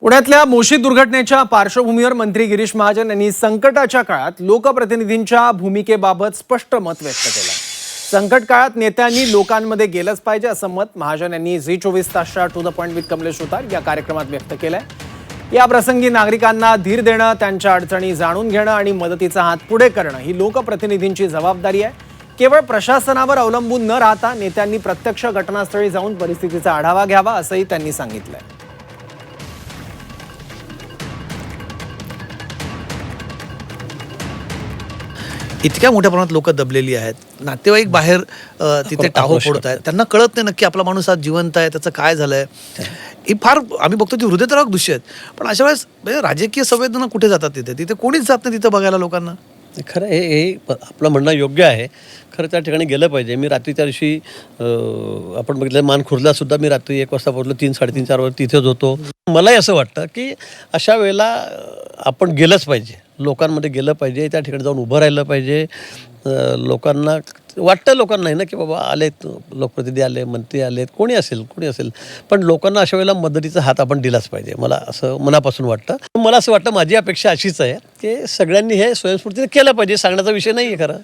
पुण्यातल्या मोशी दुर्घटनेच्या पार्श्वभूमीवर मंत्री गिरीश महाजन यांनी संकटाच्या काळात लोकप्रतिनिधींच्या भूमिकेबाबत स्पष्ट मत व्यक्त केलं। संकट काळात नेत्यांनी लोकांमध्ये गेलंच पाहिजे असं मत महाजन यांनी झी 24 तासच्या to the point with Kamlesh उतार या कार्यक्रमात व्यक्त केलंय। या प्रसंगी नागरिकांना धीर देणं, त्यांच्या अडचणी जाणून घेणं आणि मदतीचा हात पुढे करणं ही लोकप्रतिनिधींची जबाबदारी आहे। केवळ प्रशासनावर अवलंबून न राहता नेत्यांनी प्रत्यक्ष घटनास्थळी जाऊन परिस्थितीचा आढावा घ्यावा असंही त्यांनी सांगितलंय। इतक्या मोठ्या प्रमाणात लोक दबलेली आहेत, नातेवाईक बाहेर तिथे टाहो फोडत आहेत, त्यांना कळत नाही नक्की आपला माणूस आज जिवंत आहे, त्याचं काय झालंय। ही फार आम्ही बघतो की हृदयद्रावक दृश्य आहेत, पण अशा वेळेस राजकीय संवेदना कुठे जातात? तिथे कोणीच जात नाही तिथं बघायला लोकांना। खरं हे आपलं म्हणणं योग्य आहे। खरं त्या ठिकाणी गेलं पाहिजे। मी रात्री त्या दिवशी आपण बघितलं मानखुर्दलासुद्धा मी रात्री 1 वाजता पोहोचलो, 3, 3:30, 4 वाजता तिथेच होतो। मलाही असं वाटतं की अशा वेळेला आपण गेलंच पाहिजे, लोकांमध्ये गेलं पाहिजे, त्या ठिकाणी जाऊन उभं राहिलं पाहिजे। लोकांना वाटतं, लोकांना नाही ना की बाबा आलेत लोकप्रतिनिधी, आले मंत्री आलेत, कोणी असेल, पण लोकांना अशा वेळेला मदतीचा हात आपण दिलाच पाहिजे, मला असं मनापासून वाटतं। मला असं वाटतं, माझी अपेक्षा अशीच आहे की सगळ्यांनी हे स्वयंस्फूर्तीने केलं पाहिजे, सांगण्याचा विषय नाही आहे खरं।